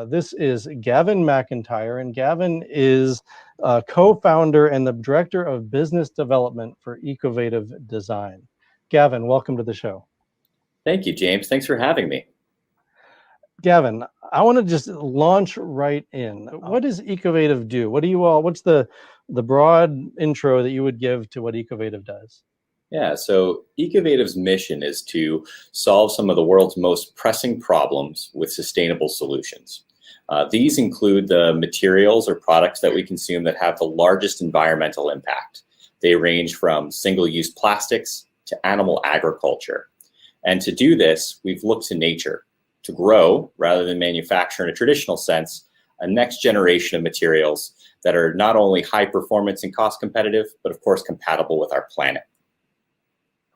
This is Gavin McIntyre, and Gavin is co-founder and the director of business development for Ecovative Design. Gavin, welcome to the show. Thank you, James. Thanks for having me. Gavin, I want to just launch right in. What does Ecovative do? What's the broad intro that you would give to what Ecovative does? Yeah, so Ecovative's mission is to solve some of the world's most pressing problems with sustainable solutions. These include the materials or products that we consume that have the largest environmental impact. They range from single-use plastics to animal agriculture. And to do this, we've looked to nature to grow, rather than manufacture in a traditional sense, a next generation of materials that are not only high performance and cost competitive, but of course compatible with our planet.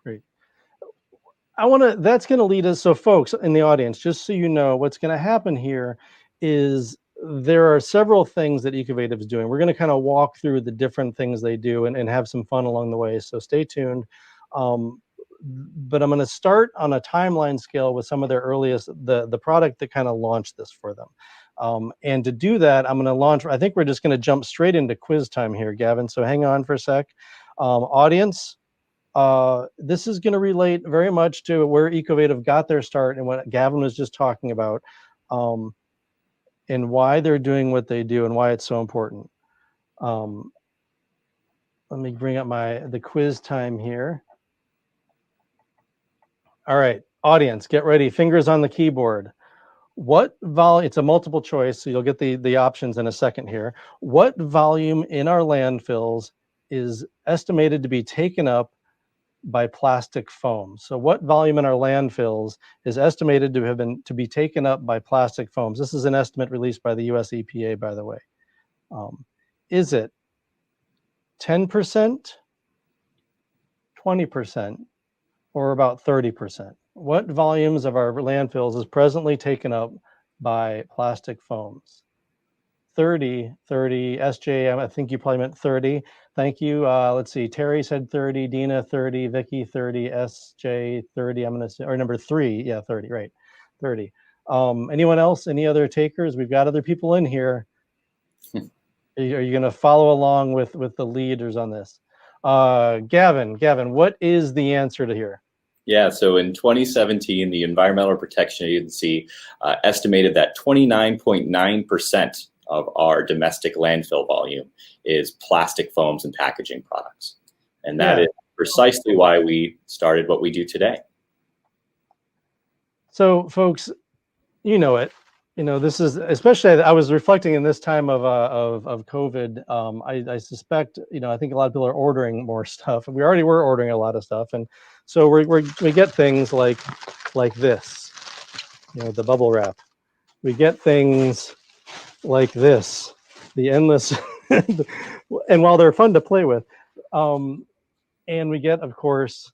Great. That's going to lead us, so folks in the audience, just so you know, what's going to happen here is there are several things that Ecovative is doing. We're going to kind of walk through the different things they do and have some fun along the way, so stay tuned. But I'm going to start on a timeline scale with some of their earliest, the product that kind of launched this for them. And to do that, I'm going to launch, I think we're just going to jump straight into quiz time here, Gavin, so hang on for a sec. Audience, this is going to relate very much to where Ecovative got their start and what Gavin was just talking about, and why they're doing what they do and why it's so important. Let me bring up the quiz time here. All right, audience, get ready. Fingers on the keyboard. What volume? It's a multiple choice, so you'll get the options in a second here. What volume in our landfills is estimated to be taken up by plastic foam? So what volume in our landfills is estimated to be taken up by plastic foams? This is an estimate released by the US EPA, by the way. Is it 10%, 20%, or about 30%? What volumes of our landfills is presently taken up by plastic foams? 30, SJ, I think you probably meant 30. Thank you. Let's see, Terry said 30, Dina 30, Vicky 30, SJ 30, I'm going to say, or number 3, yeah, 30, right, 30. Anyone else, any other takers? We've got other people in here. Are you going to follow along with the leaders on this? Gavin, what is the answer to here? Yeah, so in 2017, the Environmental Protection Agency estimated that 29.9% of our domestic landfill volume is plastic foams and packaging products. And that is precisely why we started what we do today. So folks, you know it. You know, this is, especially, I was reflecting in this time of COVID. I suspect, I think a lot of people are ordering more stuff. We already were ordering a lot of stuff, and so we get things like this, the bubble wrap. We get things like this, the endless, and while they're fun to play with, and we get, of course,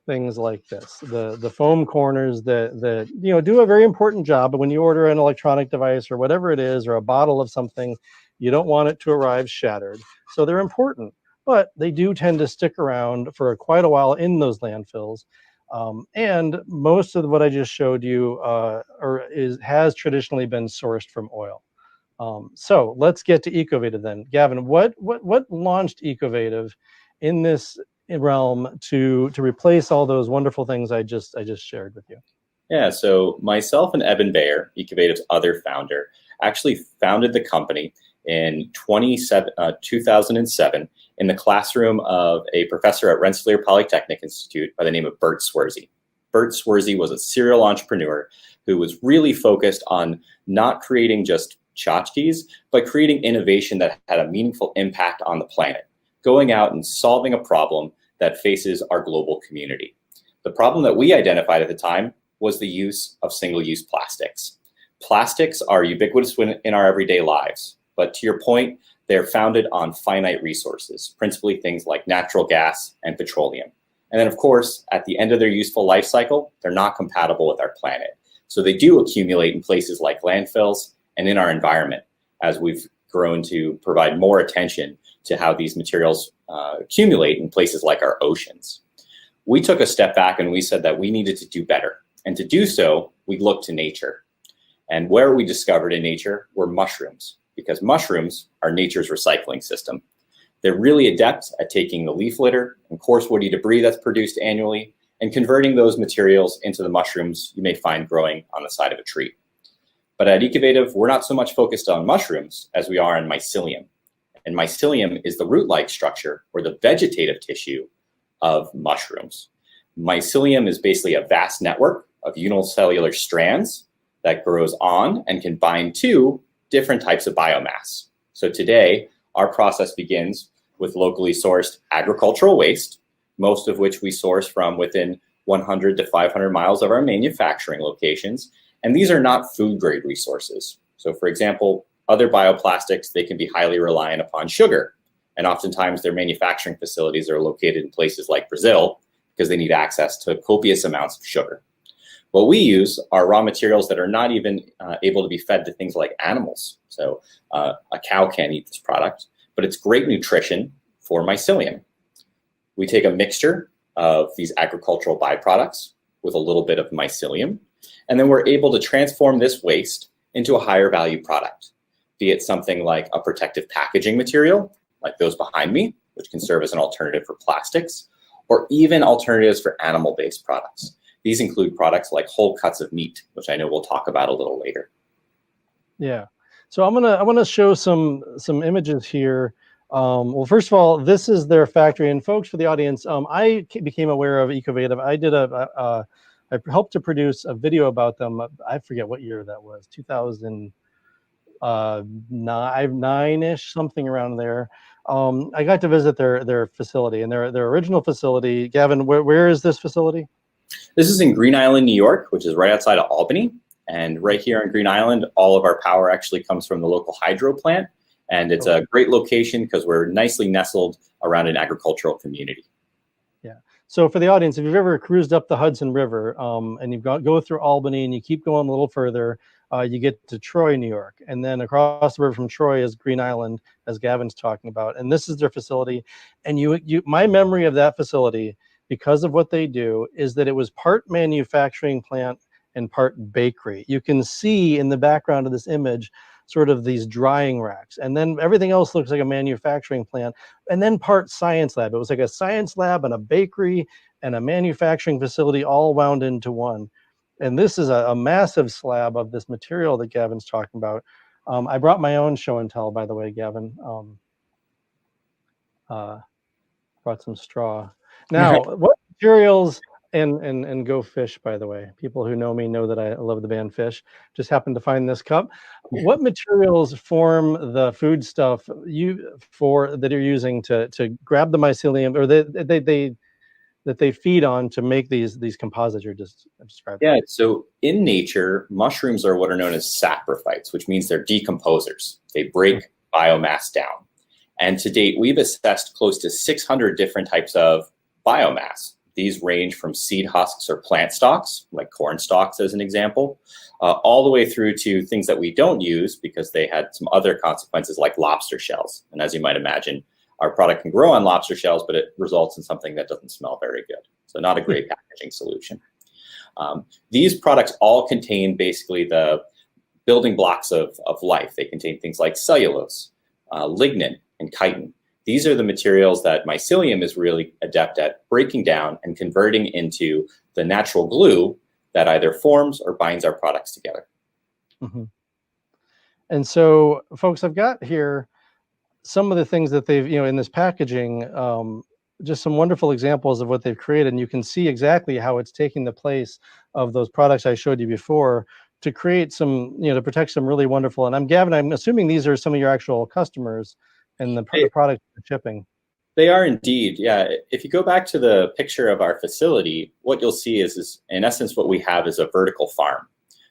things like this, the foam corners that do a very important job. But when you order an electronic device or whatever it is, or a bottle of something, you don't want it to arrive shattered. So they're important, but they do tend to stick around for quite a while in those landfills. And most of what I just showed you has traditionally been sourced from oil. So let's get to Ecovative then. Gavin, what launched Ecovative in this realm to replace all those wonderful things I just shared with you? Yeah, so myself and Eben Bayer, Ecovative's other founder, actually founded the company in 2007 in the classroom of a professor at Rensselaer Polytechnic Institute by the name of Bert Swersey. Bert Swersey was a serial entrepreneur who was really focused on not creating just tchotchkes, but creating innovation that had a meaningful impact on the planet, going out and solving a problem that faces our global community. The problem that we identified at the time was the use of single-use plastics. Plastics are ubiquitous in our everyday lives, but to your point, they're founded on finite resources, principally things like natural gas and petroleum. And then, of course, at the end of their useful life cycle, they're not compatible with our planet. So they do accumulate in places like landfills and in our environment, as we've grown to provide more attention to how these materials accumulate in places like our oceans. We took a step back and we said that we needed to do better. And to do so, we looked to nature. And where we discovered in nature were mushrooms, because mushrooms are nature's recycling system. They're really adept at taking the leaf litter and coarse woody debris that's produced annually and converting those materials into the mushrooms you may find growing on the side of a tree. But at Ecovative, we're not so much focused on mushrooms as we are on mycelium. And mycelium is the root-like structure or the vegetative tissue of mushrooms. Mycelium is basically a vast network of unicellular strands that grows on and can bind to different types of biomass. So today, our process begins with locally sourced agricultural waste, most of which we source from within 100 to 500 miles of our manufacturing locations. And these are not food-grade resources. So for example, other bioplastics, they can be highly reliant upon sugar. And oftentimes their manufacturing facilities are located in places like Brazil because they need access to copious amounts of sugar. What we use are raw materials that are not even able to be fed to things like animals. So a cow can't eat this product, but it's great nutrition for mycelium. We take a mixture of these agricultural byproducts with a little bit of mycelium, and then we're able to transform this waste into a higher value product, be it something like a protective packaging material, like those behind me, which can serve as an alternative for plastics, or even alternatives for animal-based products. These include products like whole cuts of meat, which I know we'll talk about a little later. Yeah. So I'm gonna show some images here. Well, first of all, this is their factory, and folks, for the audience, I became aware of Ecovative. I helped to produce a video about them. I forget what year that was, 2009-ish, something around there. I got to visit their facility, and their original facility. Gavin, where is this facility? This is in Green Island, New York, which is right outside of Albany. And right here in Green Island, all of our power actually comes from the local hydro plant. And it's a great location because we're nicely nestled around an agricultural community. Yeah. So for the audience, if you've ever cruised up the Hudson River and you go through Albany and you keep going a little further, you get to Troy, New York. And then across the river from Troy is Green Island, as Gavin's talking about. And this is their facility. And my memory of that facility, because of what they do, is that it was part manufacturing plant and part bakery. You can see in the background of this image sort of these drying racks, and then everything else looks like a manufacturing plant, and then part science lab. It was like a science lab and a bakery and a manufacturing facility all wound into one. And this is a massive slab of this material that Gavin's talking about. I brought my own show and tell, by the way, Gavin. Brought some straw. Now, what materials, and go Fish, by the way. People who know me know that I love the band Fish. Just happened to find this cup. What materials form the food stuff that you're using to grab the mycelium, or that they feed on to make these composites you're just describing? Yeah, so in nature, mushrooms are what are known as saprophytes, which means they're decomposers. They break biomass down. And to date, we've assessed close to 600 different types of biomass. These range from seed husks or plant stalks, like corn stalks as an example, all the way through to things that we don't use because they had some other consequences like lobster shells. And as you might imagine, our product can grow on lobster shells, but it results in something that doesn't smell very good. So not a great packaging solution. These products all contain basically the building blocks of life. They contain things like cellulose, lignin, and chitin. These are the materials that mycelium is really adept at breaking down and converting into the natural glue that either forms or binds our products together. Mm-hmm. And so, folks, I've got here some of the things that they've, in this packaging, just some wonderful examples of what they've created. And you can see exactly how it's taking the place of those products I showed you before to create some, to protect some really wonderful. And Gavin, I'm assuming these are some of your actual customers and the product you're shipping. They are indeed, yeah. If you go back to the picture of our facility, what you'll see is in essence what we have is a vertical farm.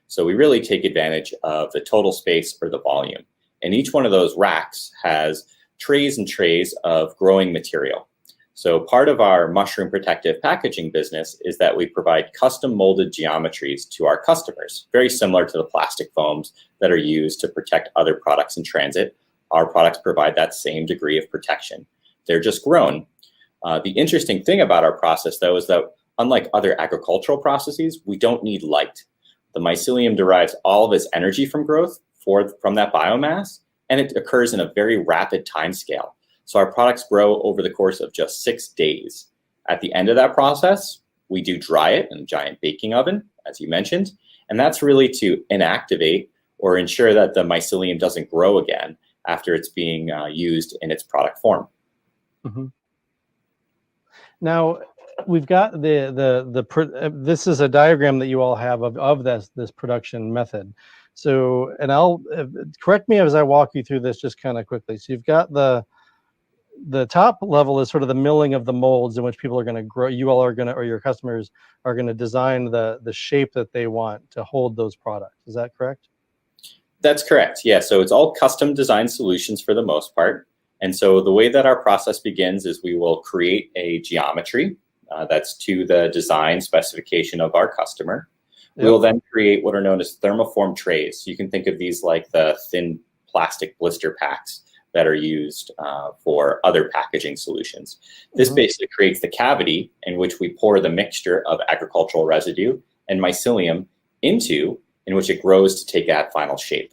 So we really take advantage of the total space or the volume. And each one of those racks has trays and trays of growing material. So part of our mushroom protective packaging business is that we provide custom molded geometries to our customers, very similar to the plastic foams that are used to protect other products in transit. Our products provide that same degree of protection. They're just grown. The interesting thing about our process, though, is that unlike other agricultural processes, we don't need light. The mycelium derives all of its energy from growth from that biomass, and it occurs in a very rapid time scale. So our products grow over the course of just 6 days. At the end of that process, we do dry it in a giant baking oven, as you mentioned, and that's really to inactivate or ensure that the mycelium doesn't grow again after it's being used in its product form. Mm-hmm. Now, we've got this is a diagram that you all have of this production method. So, and I'll correct me as I walk you through this just kind of quickly. So you've got the top level is sort of the milling of the molds in which people are going to grow. You all are going to, or your customers are going to design the shape that they want to hold those products. Is that correct? That's correct. Yeah. So it's all custom design solutions for the most part. And so the way that our process begins is we will create a geometry that's to the design specification of our customer. Yep. We'll then create what are known as thermoform trays. You can think of these like the thin plastic blister packs that are used for other packaging solutions. This basically creates the cavity in which we pour the mixture of agricultural residue and mycelium into, in which it grows to take that final shape.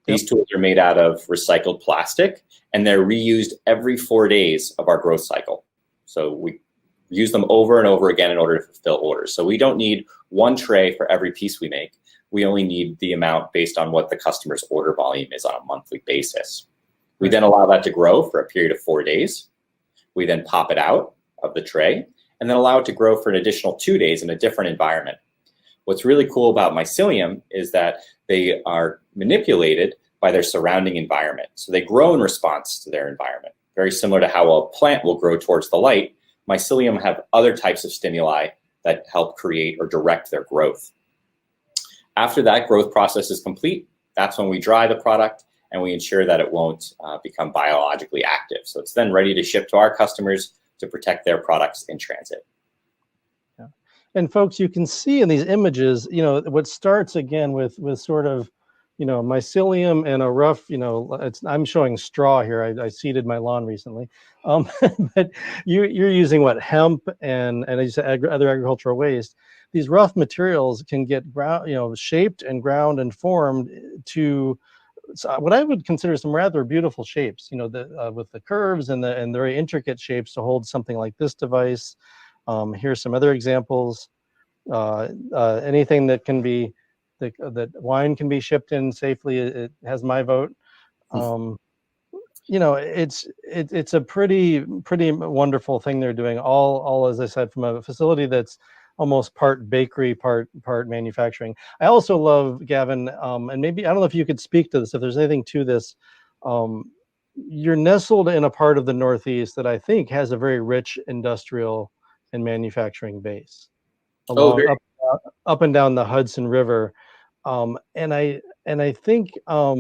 These tools are made out of recycled plastic, and they're reused every 4 days of our growth cycle. So we use them over and over again in order to fulfill orders. So we don't need one tray for every piece we make. We only need the amount based on what the customer's order volume is on a monthly basis. We then allow that to grow for a period of 4 days. We then pop it out of the tray and then allow it to grow for an additional 2 days in a different environment. What's really cool about mycelium is that they are manipulated by their surrounding environment. So they grow in response to their environment. Very similar to how a plant will grow towards the light, mycelium have other types of stimuli that help create or direct their growth. After that growth process is complete, that's when we dry the product and we ensure that it won't become biologically active. So it's then ready to ship to our customers to protect their products in transit. Yeah. And folks, you can see in these images, you know, what starts again with sort of, you know, mycelium and a rough, you know, I'm showing straw here. I seeded my lawn recently. But you're using what, hemp and as you said, other agricultural waste. These rough materials can get ground, you know, shaped and ground and formed to what I would consider some rather beautiful shapes, you know, with the curves and the very intricate shapes to hold something like this device. Here's some other examples. Anything that can be that wine can be shipped in safely, it has my vote. You know, it's a pretty wonderful thing they're doing. All as I said, from a facility that's almost part bakery, part manufacturing. I also love, Gavin, and maybe I don't know if you could speak to this, if there's anything to this. You're nestled in a part of the Northeast that I think has a very rich industrial and manufacturing base along up and down the Hudson River. And I think I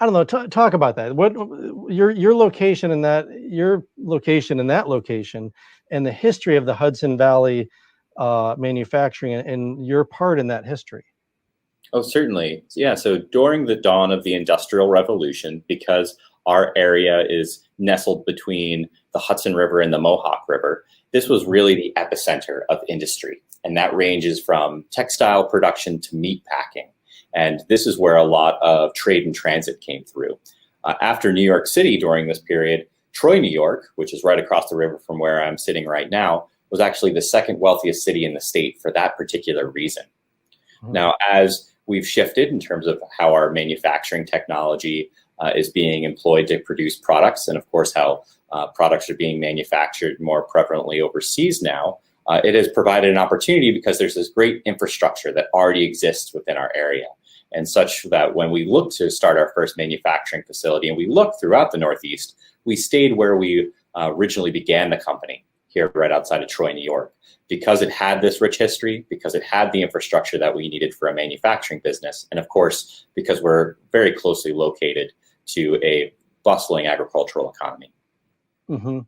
don't know. Talk about that. What your location in that location and the history of the Hudson Valley manufacturing and your part in that history. Oh, certainly. Yeah. So during the dawn of the Industrial Revolution, because our area is nestled between the Hudson River and the Mohawk River, this was really the epicenter of industry. And that ranges from textile production to meat packing. And this is where a lot of trade and transit came through. After New York City during this period, Troy, New York, which is right across the river from where I'm sitting right now, was actually the second wealthiest city in the state for that particular reason. Now, as we've shifted in terms of how our manufacturing technology is being employed to produce products, and of course how products are being manufactured more prevalently overseas now, it has provided an opportunity because there's this great infrastructure that already exists within our area. And such that when we look to start our first manufacturing facility and we look throughout the Northeast, we stayed where we originally began the company, here right outside of Troy, New York, because it had this rich history, because it had the infrastructure that we needed for a manufacturing business, and of course, because we're very closely located to a bustling agricultural economy. Mm-hmm.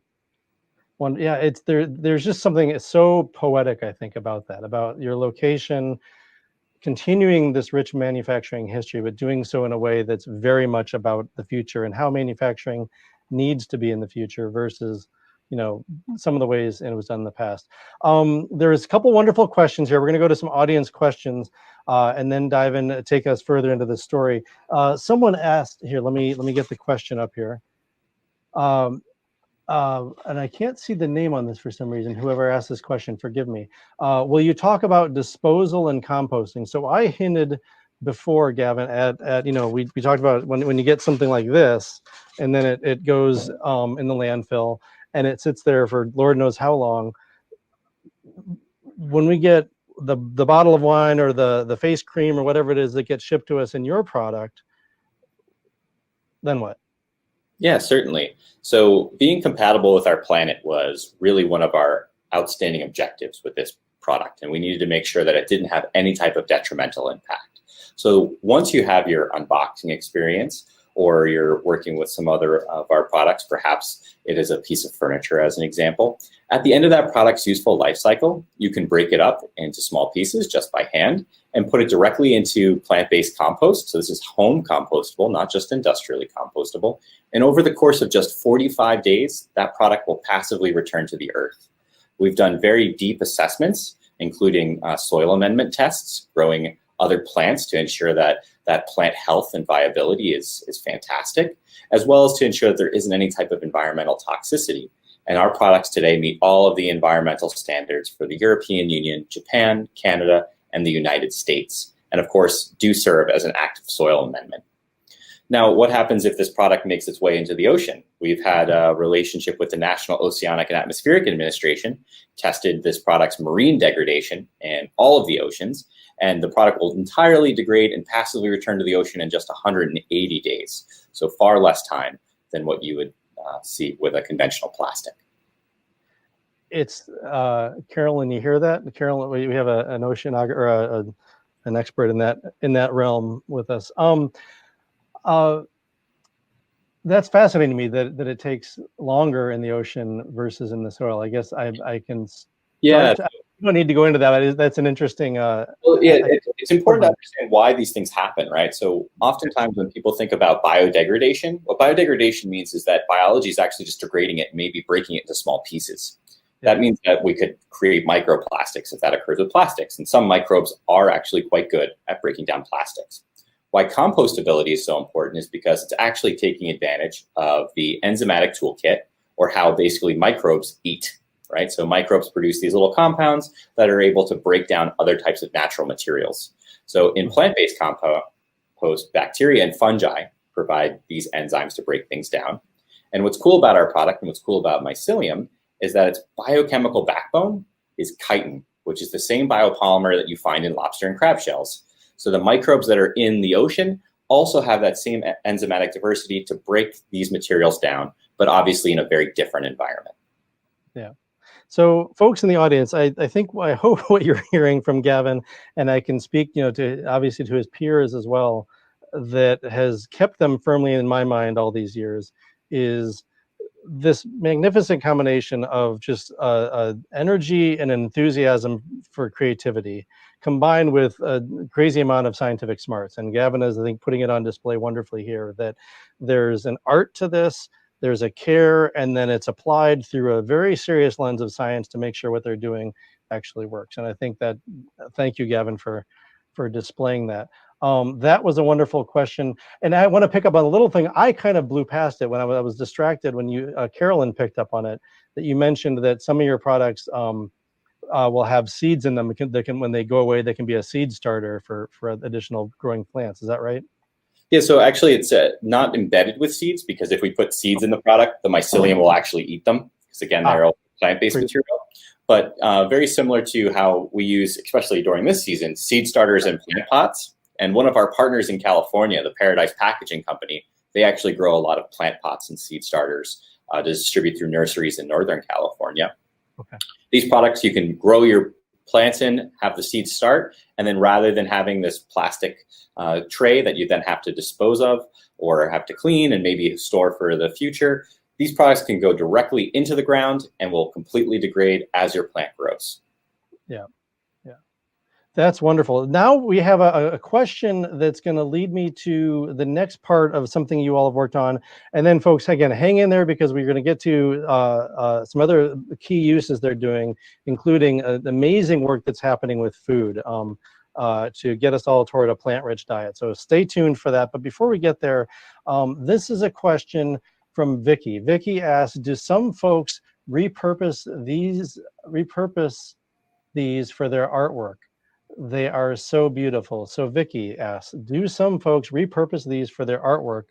Well, yeah, it's there's just something so poetic, I think, about that, about your location, continuing this rich manufacturing history, but doing so in a way that's very much about the future and how manufacturing needs to be in the future versus, some of the ways it was done in the past. There's a couple wonderful questions here. We're going to go to some audience questions and then dive in, take us further into the story. Someone asked here. Let me get the question up here. And I can't see the name on this for some reason. Whoever asked this question, forgive me. Will you talk about disposal and composting? So I hinted before, Gavin, at we talked about when you get something like this, and then it goes in the landfill, and it sits there for Lord knows how long. When we get the bottle of wine or the face cream or whatever it is that gets shipped to us in your product, then what? Yeah, certainly. So being compatible with our planet was really one of our outstanding objectives with this product, and we needed to make sure that it didn't have any type of detrimental impact. So once you have your unboxing experience, or you're working with some other of our products, perhaps it is a piece of furniture as an example, at the end of that product's useful life cycle, you can break it up into small pieces just by hand and put it directly into plant-based compost. So this is home compostable, not just industrially compostable. And over the course of just 45 days, that product will passively return to the earth. We've done very deep assessments, including soil amendment tests, growing other plants to ensure that that plant health and viability is fantastic, as well as to ensure that there isn't any type of environmental toxicity. And our products today meet all of the environmental standards for the European Union, Japan, Canada, and the United States, and of course do serve as an active soil amendment. Now, what happens if this product makes its way into the ocean? We've had a relationship with the National Oceanic and Atmospheric Administration, tested this product's marine degradation in all of the oceans, and the product will entirely degrade and passively return to the ocean in just 180 days. So far less time than what you would see with a conventional plastic. It's Carolyn, you hear that? Carolyn, we have an oceanographer or an expert in that realm with us. That's fascinating to me that it takes longer in the ocean versus in the soil. I guess I can. Yeah. You don't need to go into that. That's an interesting. Well, yeah, it's important to understand why these things happen, right? So oftentimes when people think about biodegradation, what biodegradation means is that biology is actually just degrading it, maybe breaking it into small pieces. Yeah. That means that we could create microplastics if that occurs with plastics. And some microbes are actually quite good at breaking down plastics. Why compostability is so important is because it's actually taking advantage of the enzymatic toolkit, or how basically microbes eat. Right? So microbes produce these little compounds that are able to break down other types of natural materials. So in plant-based compost, bacteria and fungi provide these enzymes to break things down. And what's cool about our product and what's cool about mycelium is that its biochemical backbone is chitin, which is the same biopolymer that you find in lobster and crab shells. So the microbes that are in the ocean also have that same enzymatic diversity to break these materials down, but obviously in a very different environment. Yeah. So folks in the audience, I hope what you're hearing from Gavin, and I can speak, to obviously to his peers as well, that has kept them firmly in my mind all these years, is this magnificent combination of just energy and enthusiasm for creativity, combined with a crazy amount of scientific smarts. And Gavin is, I think, putting it on display wonderfully here, that there's an art to this. There's a care, and then it's applied through a very serious lens of science to make sure what they're doing actually works. And I think that, thank you, Gavin, for displaying that. That was a wonderful question. And I want to pick up on a little thing. I kind of blew past it when I was distracted when Carolyn picked up on it, that you mentioned that some of your products will have seeds in them. When they go away, they can be a seed starter for additional growing plants. Is that right? Yeah, so actually it's not embedded with seeds, because if we put seeds in the product, the mycelium will actually eat them, because again, they're all plant-based material. But very similar to how we use, especially during this season, seed starters in plant pots. And one of our partners in California, the Paradise Packaging Company, they actually grow a lot of plant pots and seed starters to distribute through nurseries in Northern California. Okay. These products you can grow your plants in, have the seeds start, and then rather than having this plastic tray that you then have to dispose of or have to clean and maybe store for the future, these products can go directly into the ground and will completely degrade as your plant grows. Yeah, yeah. That's wonderful. Now we have a question that's going to lead me to the next part of something you all have worked on. And then folks, again, hang in there because we're going to get to some other key uses they're doing, including the amazing work that's happening with food to get us all toward a plant-rich diet. So stay tuned for that. But before we get there, this is a question from Vicky. Vicky asks, do some folks repurpose these for their artwork? They are so beautiful. So Vicky asks, do some folks repurpose these for their artwork?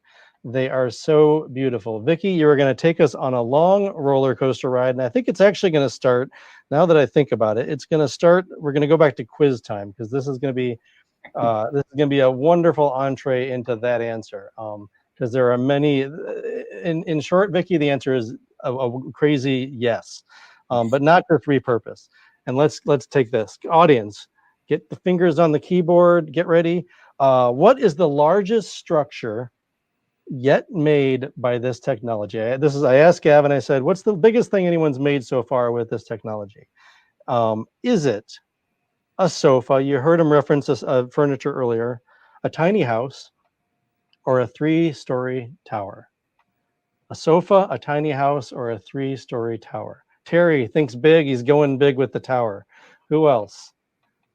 They are so beautiful. Vicky, you are going to take us on a long roller coaster ride. And I think it's actually going to start, now that I think about it, it's going to start, we're going to go back to quiz time because this is going to be a wonderful entree into that answer. Because there are many, in short, Vicky, the answer is a crazy yes, but not just repurpose. And let's take this. Audience, get the fingers on the keyboard, get ready. What is the largest structure yet made by this technology? I asked Gavin, I said, what's the biggest thing anyone's made so far with this technology? Is it a sofa? You heard him reference furniture earlier, a tiny house, or a 3-story tower? A sofa, a tiny house, or a 3-story tower? Terry thinks big. He's going big with the tower. Who else?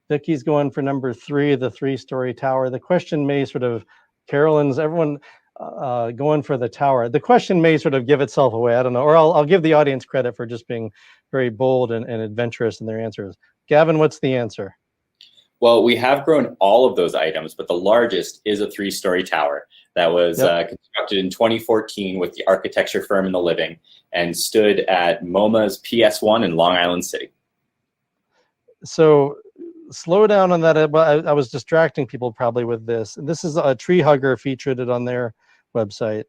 Vicky's going for number 3, the 3-story tower. The question may sort of, Carolyn's, everyone going for the tower. The question may sort of give itself away. I don't know. Or I'll give the audience credit for just being very bold and adventurous in their answers. Gavin, what's the answer? Well, we have grown all of those items, but the largest is a 3-story tower that was constructed in 2014 with the architecture firm In the Living and stood at MoMA's PS1 in Long Island City. So slow down on that. I was distracting people probably with this. This is a tree hugger featured it on their website.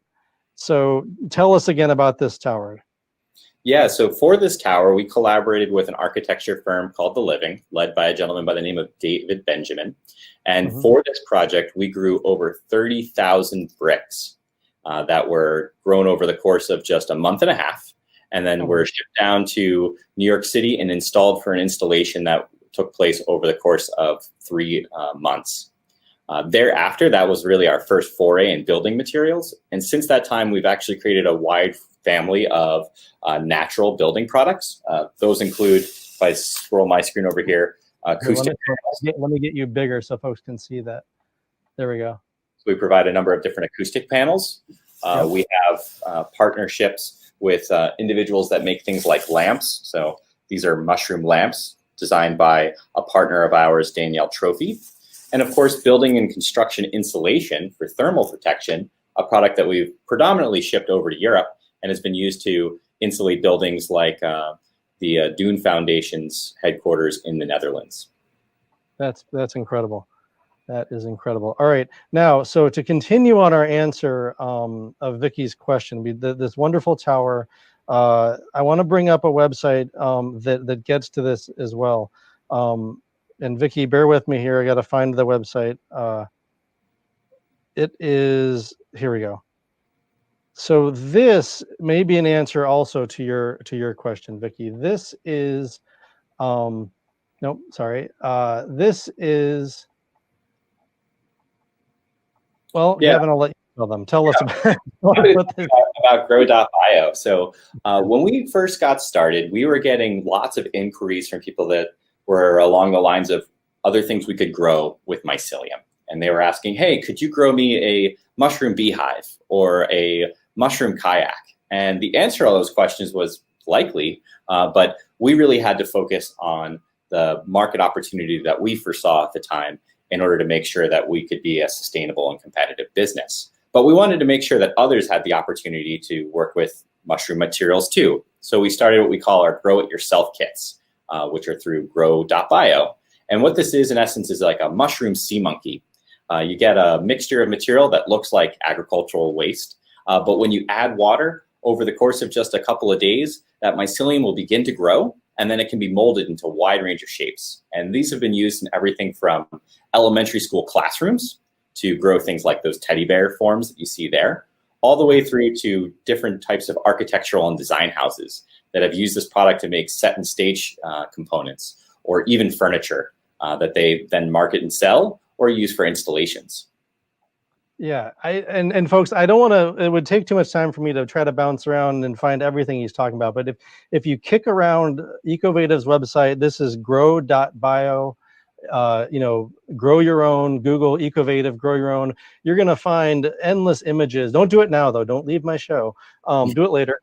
So tell us again about this tower. Yeah, so for this tower, we collaborated with an architecture firm called The Living, led by a gentleman by the name of David Benjamin. And for this project, we grew over 30,000 bricks that were grown over the course of just a month and a half. And then were shipped down to New York City and installed for an installation that took place over the course of 3 months. Thereafter, that was really our first foray in building materials. And since that time, we've actually created a wide family of natural building products. Those include, if I scroll my screen over here, acoustic panels. Let me get you bigger so folks can see that. There we go. So we provide a number of different acoustic panels. We have partnerships with individuals that make things like lamps. So these are mushroom lamps designed by a partner of ours, Danielle Trophy. And of course, building and construction insulation for thermal protection, a product that we've predominantly shipped over to Europe and has been used to insulate buildings like the Dune Foundation's headquarters in the Netherlands. That's incredible. That is incredible. All right, now, so to continue on our answer of Vicky's question, this wonderful tower, I want to bring up a website that gets to this as well. And Vicky, bear with me here. I got to find the website. It is, here we go. So this may be an answer also to your question, Vicky. This is, nope, sorry. This is, well, yeah. Gavin, I'll let you tell them. Tell us about Grow.io. So when we first got started, we were getting lots of inquiries from people that were along the lines of other things we could grow with mycelium. And they were asking, hey, could you grow me a mushroom beehive or a mushroom kayak? And the answer to all those questions was likely, but we really had to focus on the market opportunity that we foresaw at the time in order to make sure that we could be a sustainable and competitive business. But we wanted to make sure that others had the opportunity to work with mushroom materials too. So we started what we call our Grow It Yourself kits, which are through Grow.bio. And what this is, in essence, is like a mushroom sea monkey. You get a mixture of material that looks like agricultural waste, but when you add water over the course of just a couple of days, that mycelium will begin to grow, and then it can be molded into a wide range of shapes. And these have been used in everything from elementary school classrooms to grow things like those teddy bear forms that you see there, all the way through to different types of architectural and design houses that have used this product to make set and stage components, or even furniture that they then market and sell or use for installations. Yeah, and folks, I don't want to. It would take too much time for me to try to bounce around and find everything he's talking about. But if you kick around Ecovative's website, this is grow.bio. Grow your own. Google Ecovative, grow your own. You're gonna find endless images. Don't do it now though. Don't leave my show. Do it later.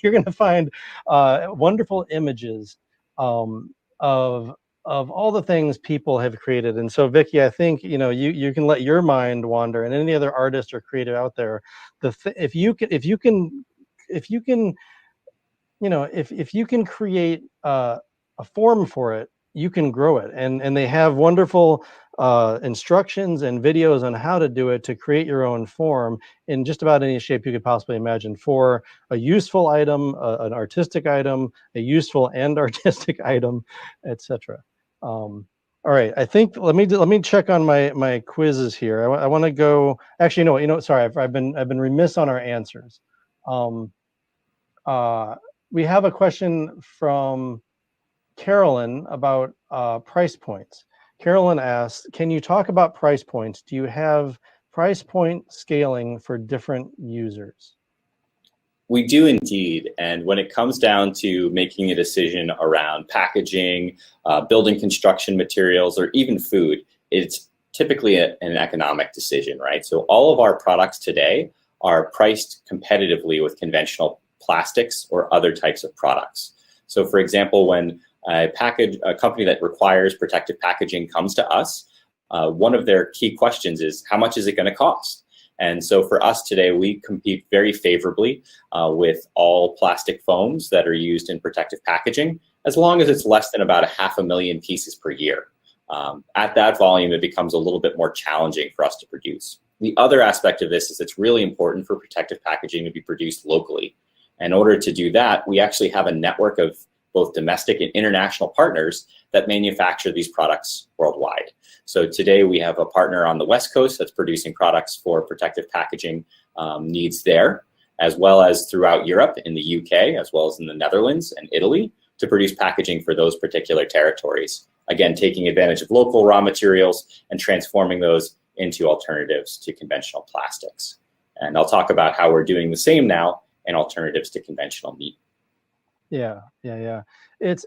You're gonna find wonderful images of all the things people have created. And so, Vicky, I think you can let your mind wander, and any other artist or creative out there. If you can create a form for it, you can grow it. And they have wonderful instructions and videos on how to do it, to create your own form in just about any shape you could possibly imagine, for a useful item, an artistic item, a useful and artistic item, etc. All right, I think let me check on my quizzes here. I want to go. Actually, sorry, I've been remiss on our answers. We have a question from Carolyn about price points. Carolyn asks, can you talk about price points? Do you have price point scaling for different users? We do indeed. And when it comes down to making a decision around packaging, building construction materials, or even food, it's typically an economic decision, right? So all of our products today are priced competitively with conventional plastics or other types of products. So for example, when a company that requires protective packaging comes to us, one of their key questions is, how much is it going to cost? And so for us today, we compete very favorably with all plastic foams that are used in protective packaging, as long as it's less than about 500,000 pieces per year. At that volume, it becomes a little bit more challenging for us to produce. The other aspect of this is it's really important for protective packaging to be produced locally. In order to do that, we actually have a network of both domestic and international partners that manufacture these products worldwide. So today we have a partner on the West Coast that's producing products for protective packaging needs there, as well as throughout Europe, in the UK, as well as in the Netherlands and Italy, to produce packaging for those particular territories. Again, taking advantage of local raw materials and transforming those into alternatives to conventional plastics. And I'll talk about how we're doing the same now in alternatives to conventional meat. Yeah.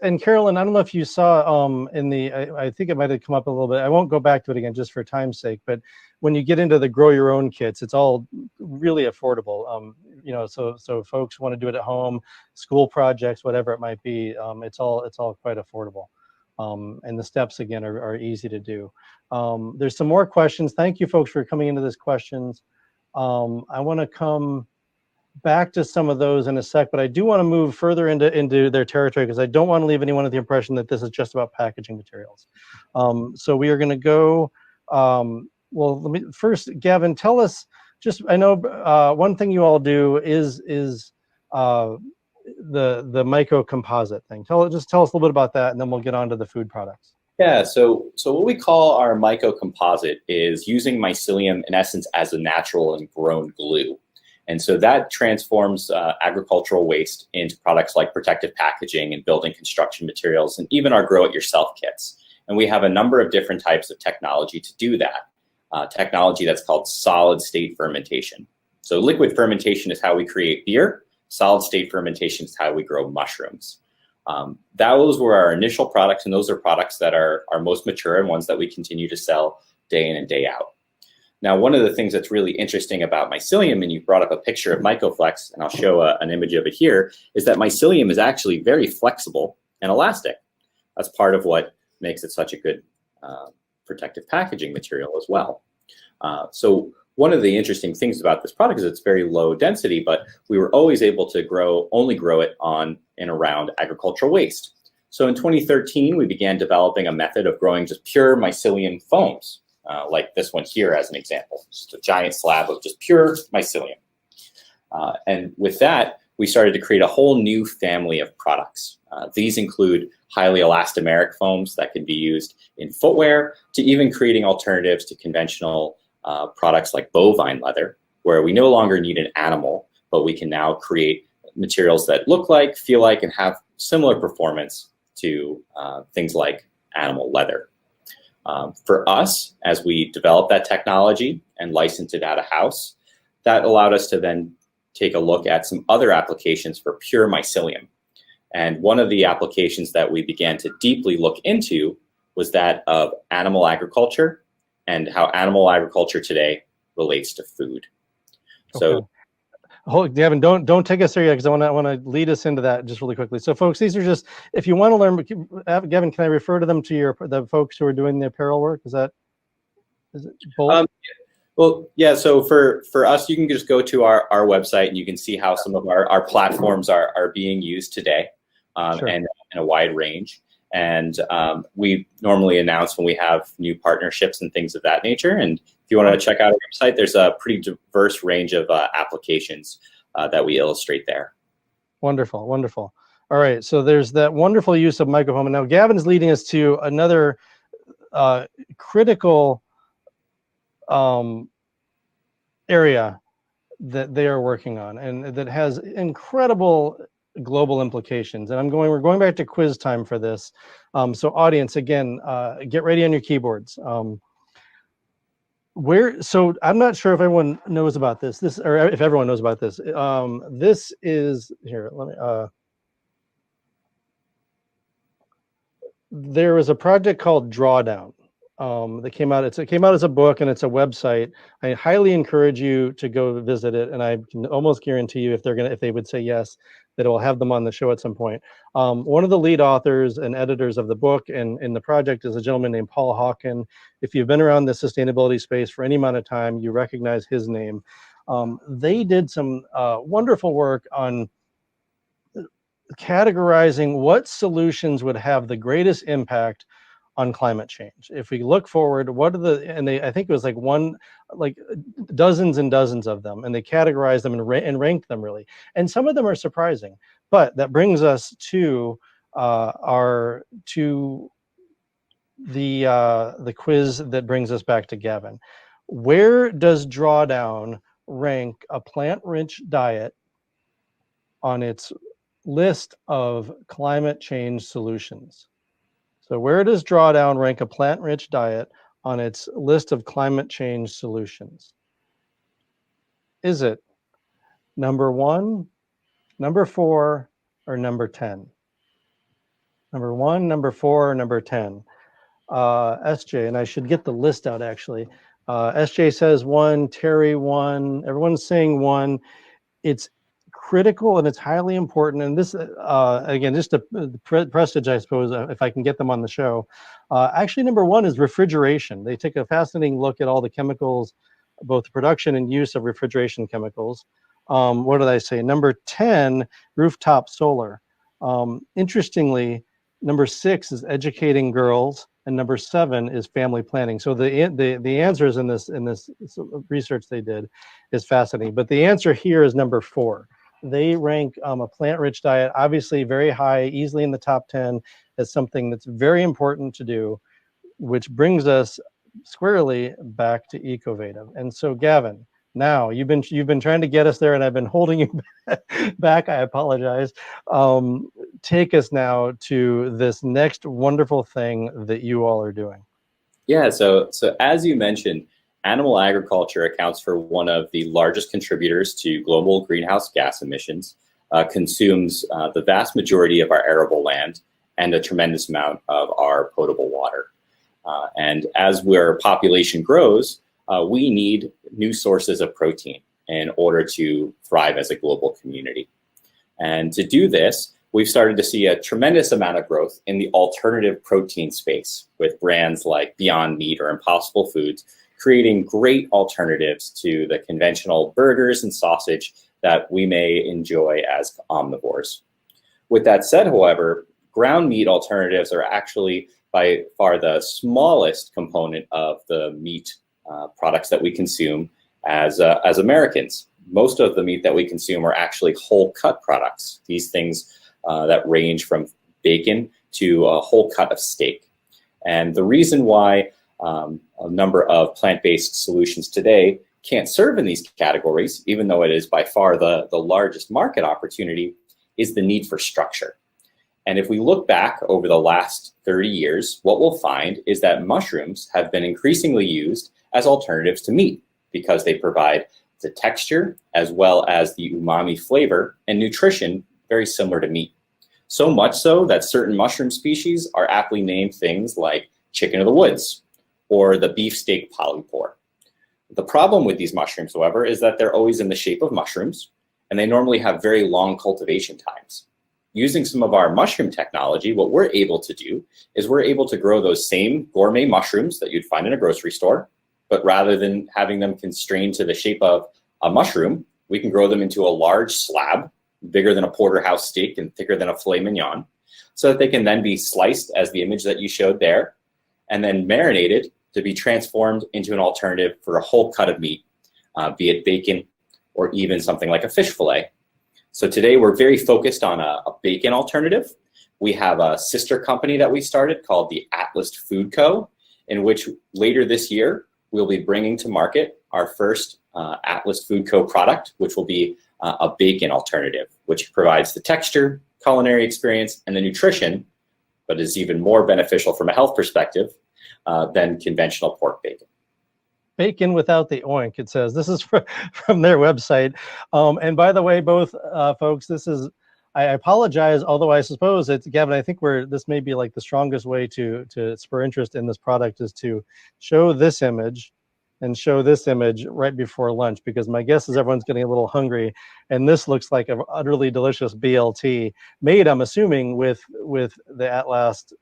And Carolyn, I don't know if you saw I think it might have come up a little bit. I won't go back to it again just for time's sake, but when you get into the grow your own kits, it's all really affordable. So folks want to do it at home, school projects, whatever it might be, it's all quite affordable. And the steps again are easy to do. There's some more questions. Thank you folks for coming into these questions. I want to come back to some of those in a sec, but I do want to move further into their territory, because I don't want to leave anyone with the impression that this is just about packaging materials. So we are going to go, well, let me first, Gavin, tell us, I know one thing you all do is the myco composite thing. Tell us a little bit about that, and then we'll get on to the food products. Yeah, so what we call our myco composite is using mycelium in essence as a natural and grown glue. And so that transforms agricultural waste into products like protective packaging and building construction materials, and even our grow-it-yourself kits. And we have a number of different types of technology to do that. Technology that's called solid-state fermentation. So liquid fermentation is how we create beer. Solid-state fermentation is how we grow mushrooms. Those were our initial products, and those are products that are most mature and ones that we continue to sell day in and day out. Now, one of the things that's really interesting about mycelium, and you brought up a picture of MycoFlex, and I'll show an image of it here, is that mycelium is actually very flexible and elastic. That's part of what makes it such a good protective packaging material as well. So one of the interesting things about this product is it's very low density, but we were always able to only grow it on and around agricultural waste. So in 2013, we began developing a method of growing just pure mycelium foams. Like this one here as an example, just a giant slab of just pure mycelium. And with that, we started to create a whole new family of products. These include highly elastomeric foams that can be used in footwear, to even creating alternatives to conventional products like bovine leather, where we no longer need an animal, but we can now create materials that look like, feel like, and have similar performance to things like animal leather. For us, as we developed that technology and licensed it out of house, that allowed us to then take a look at some other applications for pure mycelium. And one of the applications that we began to deeply look into was that of animal agriculture and how animal agriculture today relates to food. So, okay. Hold, Gavin, don't take us there yet, because I want to lead us into that just really quickly. So, folks, these are just, if you want to learn, Gavin, can I refer to them to the folks who are doing the apparel work? Is it both? Well, yeah. So for us, you can just go to our website and you can see how some of our platforms are being used today, Sure. and in a wide range. And we normally announce when we have new partnerships and things of that nature. And if you want to check out our website, there's a pretty diverse range of applications that we illustrate there. Wonderful, wonderful. All right, so there's that wonderful use of microfoam. And now Gavin's leading us to another critical area that they are working on, and that has incredible global implications. And we're going back to quiz time for this. So audience, again, get ready on your keyboards. So I'm not sure if everyone knows about this, or if everyone knows about this. This is here. Let me. There was a project called Drawdown that came out. It came out as a book, and it's a website. I highly encourage you to go visit it, and I can almost guarantee you, if they would say yes, that it will have them on the show at some point. One of the lead authors and editors of the book and in the project is a gentleman named Paul Hawken. If you've been around the sustainability space for any amount of time, you recognize his name. They did some wonderful work on categorizing what solutions would have the greatest impact on climate change. If we look forward, I think it was like dozens and dozens of them, and they categorized them and ranked them really. And some of them are surprising, but that brings us to the quiz that brings us back to Gavin. Where does Drawdown rank a plant-rich diet on its list of climate change solutions? So where does Drawdown rank a plant-rich diet on its list of climate change solutions? Is it number 1, number 4, or number 10? Number 1, number 4, or number 10? SJ, and I should get the list out actually. SJ says 1, Terry 1, everyone's saying 1. It's critical and it's highly important. And this, again, just a prestige, I suppose, if I can get them on the show. Actually, number 1 is refrigeration. They take a fascinating look at all the chemicals, both production and use of refrigeration chemicals. What did I say? Number 10, rooftop solar. Interestingly, number 6 is educating girls, and number 7 is family planning. So the answers in this research they did is fascinating. But the answer here is number 4. They rank a plant-rich diet, obviously very high, easily in the top 10, as something that's very important to do, which brings us squarely back to Ecovative. And so, Gavin, now you've been trying to get us there, and I've been holding you back. I apologize. Take us now to this next wonderful thing that you all are doing. Yeah. So as you mentioned, animal agriculture accounts for one of the largest contributors to global greenhouse gas emissions, consumes the vast majority of our arable land, and a tremendous amount of our potable water. And as our population grows, we need new sources of protein in order to thrive as a global community. And to do this, we've started to see a tremendous amount of growth in the alternative protein space, with brands like Beyond Meat or Impossible Foods creating great alternatives to the conventional burgers and sausage that we may enjoy as omnivores. With that said, however, ground meat alternatives are actually by far the smallest component of the meat products that we consume as Americans. Most of the meat that we consume are actually whole cut products. These things that range from bacon to a whole cut of steak. And the reason why a number of plant-based solutions today can't serve in these categories, even though it is by far the largest market opportunity, is the need for structure. And if we look back over the last 30 years, what we'll find is that mushrooms have been increasingly used as alternatives to meat because they provide the texture as well as the umami flavor and nutrition very similar to meat. So much so that certain mushroom species are aptly named things like chicken of the woods or the beefsteak polypore. The problem with these mushrooms, however, is that they're always in the shape of mushrooms, and they normally have very long cultivation times. Using some of our mushroom technology, what we're able to do is we're able to grow those same gourmet mushrooms that you'd find in a grocery store, but rather than having them constrained to the shape of a mushroom, we can grow them into a large slab, bigger than a porterhouse steak and thicker than a filet mignon, so that they can then be sliced as the image that you showed there, and then marinated to be transformed into an alternative for a whole cut of meat, be it bacon or even something like a fish fillet. So today we're very focused on a bacon alternative. We have a sister company that we started called the Atlas Food Co., in which later this year we'll be bringing to market our first Atlas Food Co. product, which will be a bacon alternative, which provides the texture, culinary experience, and the nutrition, but is even more beneficial from a health perspective than conventional pork bacon. Bacon without the oink, it says. This is from their website. And by the way, both folks, this is, I apologize, although I suppose it's, Gavin, I think this may be like the strongest way to spur interest in this product is to show this image and show this image right before lunch, because my guess is everyone's getting a little hungry, and this looks like an utterly delicious BLT made, I'm assuming, with the Atlas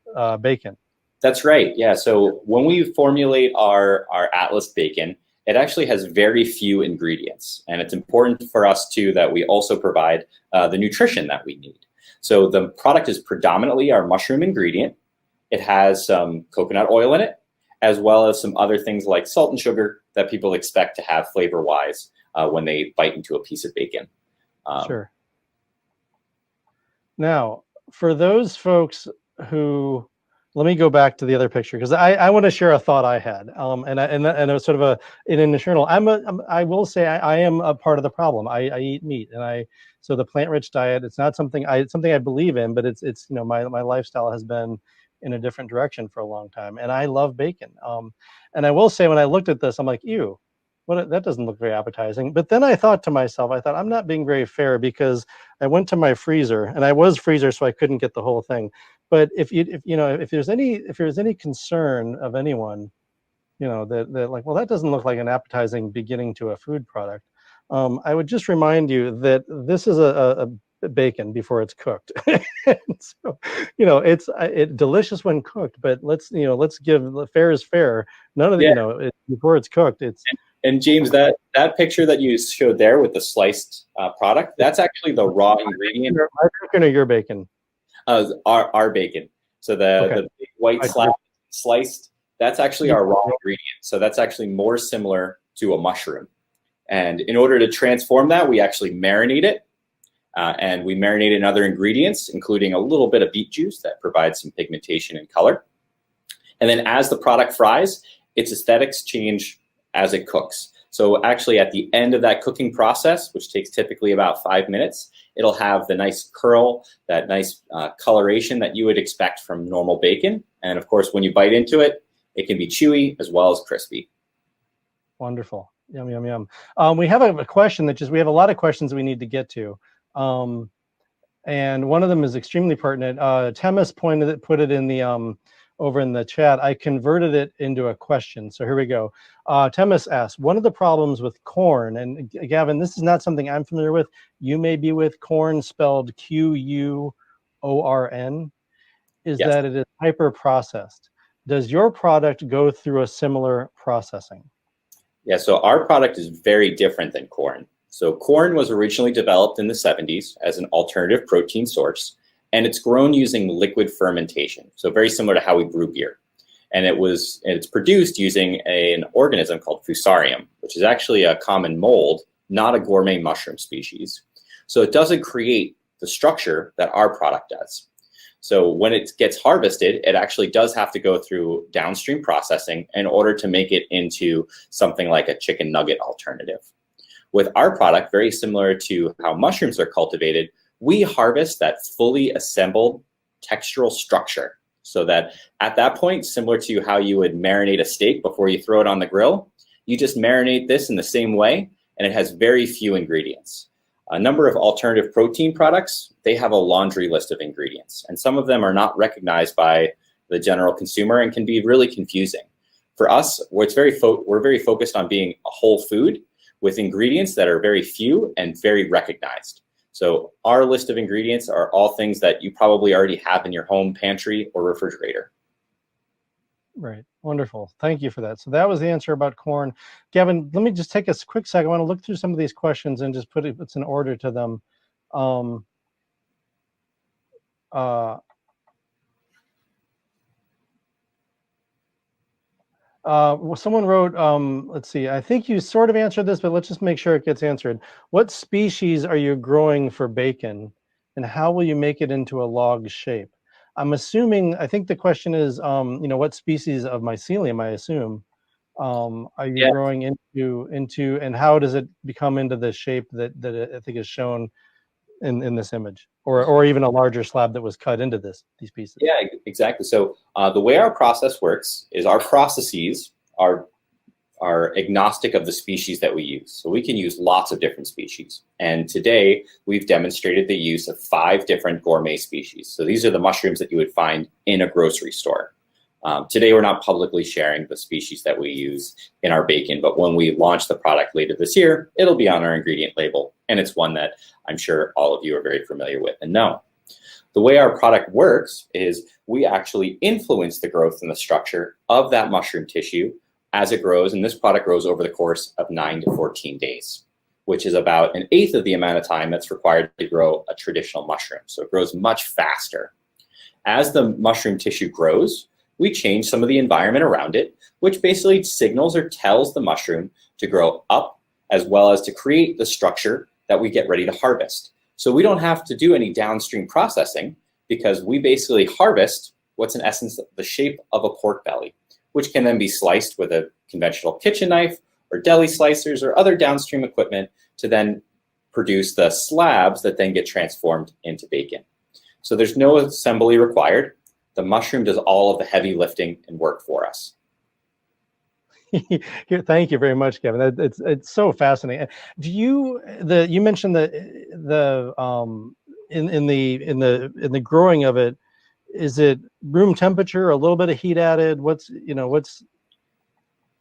bacon. That's right. Yeah. So when we formulate our Atlas bacon, it actually has very few ingredients. And it's important for us too that we also provide the nutrition that we need. So the product is predominantly our mushroom ingredient. It has some coconut oil in it, as well as some other things like salt and sugar that people expect to have flavor-wise when they bite into a piece of bacon. Sure. Now, for those folks who, let me go back to the other picture, because I want to share a thought I had, and it was sort of in an internal. I will say I am a part of the problem. I eat meat, and so the plant-rich diet. It's not something I believe in, but it's my lifestyle has been in a different direction for a long time, and I love bacon. And I will say when I looked at this, I'm like, ew, that doesn't look very appetizing. But then I thought to myself, I'm not being very fair, because I went to my freezer, and I was freezer, so I couldn't get the whole thing. But if there's any concern of anyone, that like, well, that doesn't look like an appetizing beginning to a food product, I would just remind you that this is a bacon before it's cooked. So, it's delicious when cooked, but let's give fair is fair. None of the, before it's cooked, it's. And James, that picture that you showed there with the sliced product, that's actually the raw ingredient. My bacon or your bacon? Our bacon. So the big white slab sliced, that's actually our raw ingredient. So that's actually more similar to a mushroom. And in order to transform that, we actually marinate it. And we marinate in other ingredients, including a little bit of beet juice that provides some pigmentation and color. And then as the product fries, its aesthetics change as it cooks. So actually at the end of that cooking process, which takes typically about 5 minutes, it'll have the nice curl, that nice coloration that you would expect from normal bacon. And of course, when you bite into it, it can be chewy as well as crispy. Wonderful. Yum, yum, yum. We have a question we have a lot of questions we need to get to. And one of them is extremely pertinent. Temis put it in the over in the chat. I converted it into a question. So here we go. Temis asks, one of the problems with corn, and Gavin, this is not something I'm familiar with. You may be with corn, spelled Quorn, is that it is hyper processed. Does your product go through a similar processing? Yeah, so our product is very different than corn. So corn was originally developed in the 70s as an alternative protein source, and it's grown using liquid fermentation. So very similar to how we brew beer. And it's produced using an organism called Fusarium, which is actually a common mold, not a gourmet mushroom species. So it doesn't create the structure that our product does. So when it gets harvested, it actually does have to go through downstream processing in order to make it into something like a chicken nugget alternative. With our product, very similar to how mushrooms are cultivated, we harvest that fully assembled textural structure. So that at that point, similar to how you would marinate a steak before you throw it on the grill, you just marinate this in the same way, and it has very few ingredients. A number of alternative protein products, they have a laundry list of ingredients, and some of them are not recognized by the general consumer and can be really confusing. For us, we're very focused on being a whole food with ingredients that are very few and very recognized. So our list of ingredients are all things that you probably already have in your home pantry or refrigerator. Right. Wonderful. Thank you for that. So that was the answer about corn. Gavin, let me just take a quick second. I want to look through some of these questions and just put it's an order to them. Someone wrote, let's see, I think you sort of answered this, but let's just make sure it gets answered. What species are you growing for bacon, and how will you make it into a log shape? I'm assuming, I think the question is, what species of mycelium, I assume, are you growing into, and how does it become into the shape that I think is shown in this image, or even a larger slab that was cut into these pieces? Yeah, exactly. So the way our process works is our processes are agnostic of the species that we use. So we can use lots of different species. And today we've demonstrated the use of 5 different gourmet species. So these are the mushrooms that you would find in a grocery store. Today we're not publicly sharing the species that we use in our bacon, but when we launch the product later this year, it'll be on our ingredient label. And it's one that I'm sure all of you are very familiar with and know. The way our product works is we actually influence the growth and the structure of that mushroom tissue as it grows, and this product grows over the course of 9 to 14 days, which is about 1/8 of the amount of time that's required to grow a traditional mushroom. So it grows much faster. As the mushroom tissue grows, we change some of the environment around it, which basically signals or tells the mushroom to grow up, as well as to create the structure that we get ready to harvest. So we don't have to do any downstream processing, because we basically harvest what's in essence the shape of a pork belly, which can then be sliced with a conventional kitchen knife or deli slicers or other downstream equipment to then produce the slabs that then get transformed into bacon. So there's no assembly required. The mushroom does all of the heavy lifting and work for us. Thank you very much, Kevin. It's so fascinating. You mentioned that in the growing of it, is it room temperature, a little bit of heat added? What's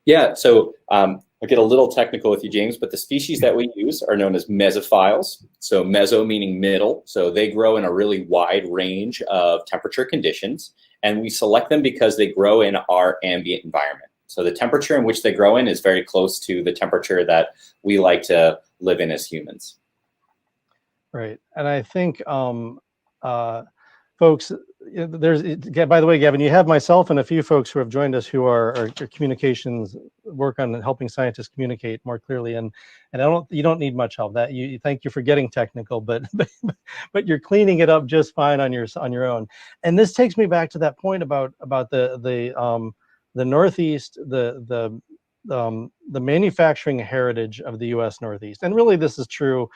Yeah, so I'll get a little technical with you, James, but the species that we use are known as mesophiles. So meso meaning middle. So they grow in a really wide range of temperature conditions, and we select them because they grow in our ambient environment. So the temperature in which they grow in is very close to the temperature that we like to live in as humans. Right. And I think folks, by the way, Gavin, you have myself and a few folks who have joined us who are communications, work on helping scientists communicate more clearly. And you don't need much help. That you thank you for getting technical, but you're cleaning it up just fine on your own. And this takes me back to that point about the Northeast, the manufacturing heritage of the U.S. Northeast, and really this is true,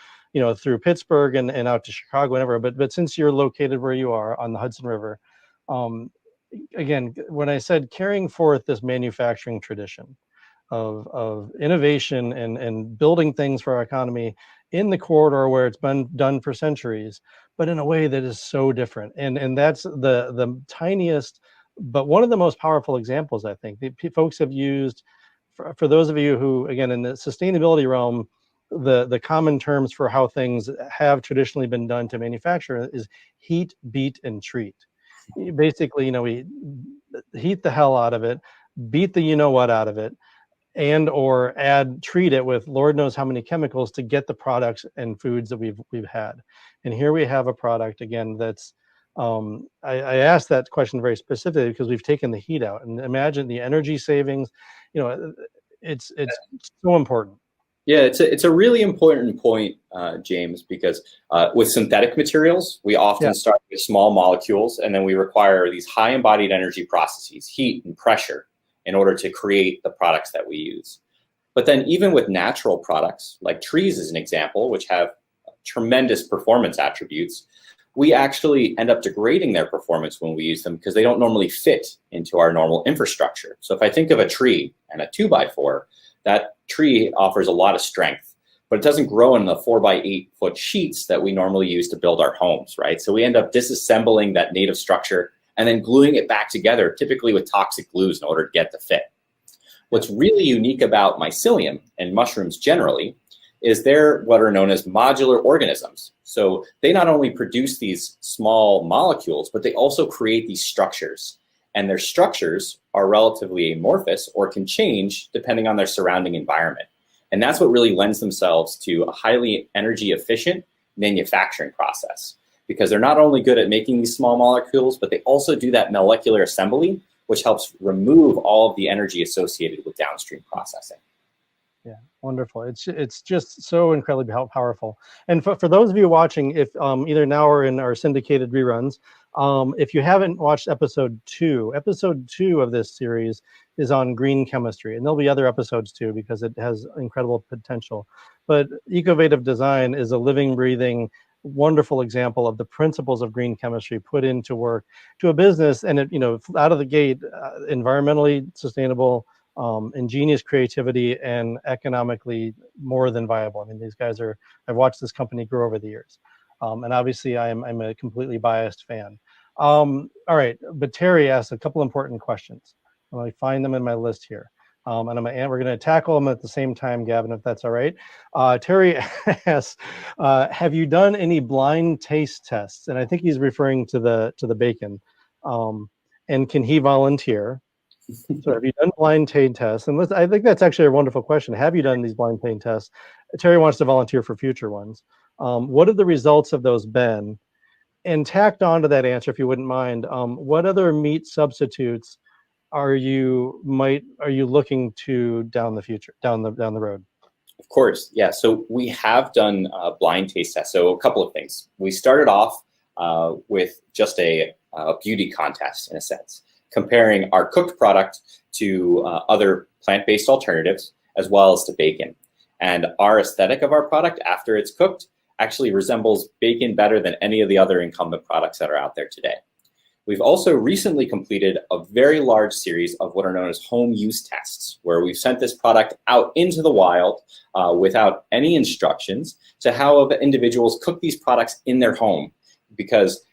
through Pittsburgh and out to Chicago, whatever. But since you're located where you are on the Hudson River, again, when I said carrying forth this manufacturing tradition of innovation and building things for our economy in the corridor where it's been done for centuries, but in a way that is so different, and that's the tiniest, but one of the most powerful examples, I think, that folks have used. For those of you who, again, in the sustainability realm, the common terms for how things have traditionally been done to manufacture is heat, beat, and treat. Basically, we heat the hell out of it, beat the you-know-what out of it, and or treat it with Lord knows how many chemicals to get the products and foods that we've had. And here we have a product, again, that's I asked that question very specifically because we've taken the heat out, and imagine the energy savings. It's so important. Yeah, it's a really important point, James, because with synthetic materials, we often start with small molecules, and then we require these high embodied energy processes, heat and pressure, in order to create the products that we use. But then even with natural products, like trees as an example, which have tremendous performance attributes, we actually end up degrading their performance when we use them because they don't normally fit into our normal infrastructure. So if I think of a tree and a 2x4, that tree offers a lot of strength, but it doesn't grow in the 4x8 foot sheets that we normally use to build our homes, right? So we end up disassembling that native structure and then gluing it back together, typically with toxic glues in order to get the fit. What's really unique about mycelium and mushrooms generally is they're what are known as modular organisms. So they not only produce these small molecules, but they also create these structures. And their structures are relatively amorphous or can change depending on their surrounding environment. And that's what really lends themselves to a highly energy efficient manufacturing process, because they're not only good at making these small molecules, but they also do that molecular assembly, which helps remove all of the energy associated with downstream processing. Yeah, wonderful. It's just so incredibly powerful. And for those of you watching, if either now or in our syndicated reruns, if you haven't watched episode two of this series is on green chemistry, and there'll be other episodes too because it has incredible potential. But Ecovative Design is a living, breathing, wonderful example of the principles of green chemistry put into work to a business, and it, out of the gate, environmentally sustainable, ingenious creativity, and economically more than viable. I mean, these guys I've watched this company grow over the years. And obviously I'm a completely biased fan. All right, but Terry asked a couple important questions. Let me find them in my list here. And we're going to tackle them at the same time, Gavin, if that's all right. Terry asks, have you done any blind taste tests? And I think he's referring to the bacon. And can he volunteer? So have you done blind taste tests? And I think that's actually a wonderful question. Have you done these blind taste tests? Terry wants to volunteer for future ones. What have the results of those been? And tacked on to that answer, if you wouldn't mind, what other meat substitutes are you looking to down the road? Of course, yeah. So we have done blind taste tests. So a couple of things. We started off with just a beauty contest, in a sense, comparing our cooked product to other plant-based alternatives, as well as to bacon. And our aesthetic of our product after it's cooked actually resembles bacon better than any of the other incumbent products that are out there today. We've also recently completed a very large series of what are known as home use tests, where we've sent this product out into the wild without any instructions to how individuals cook these products in their home. Because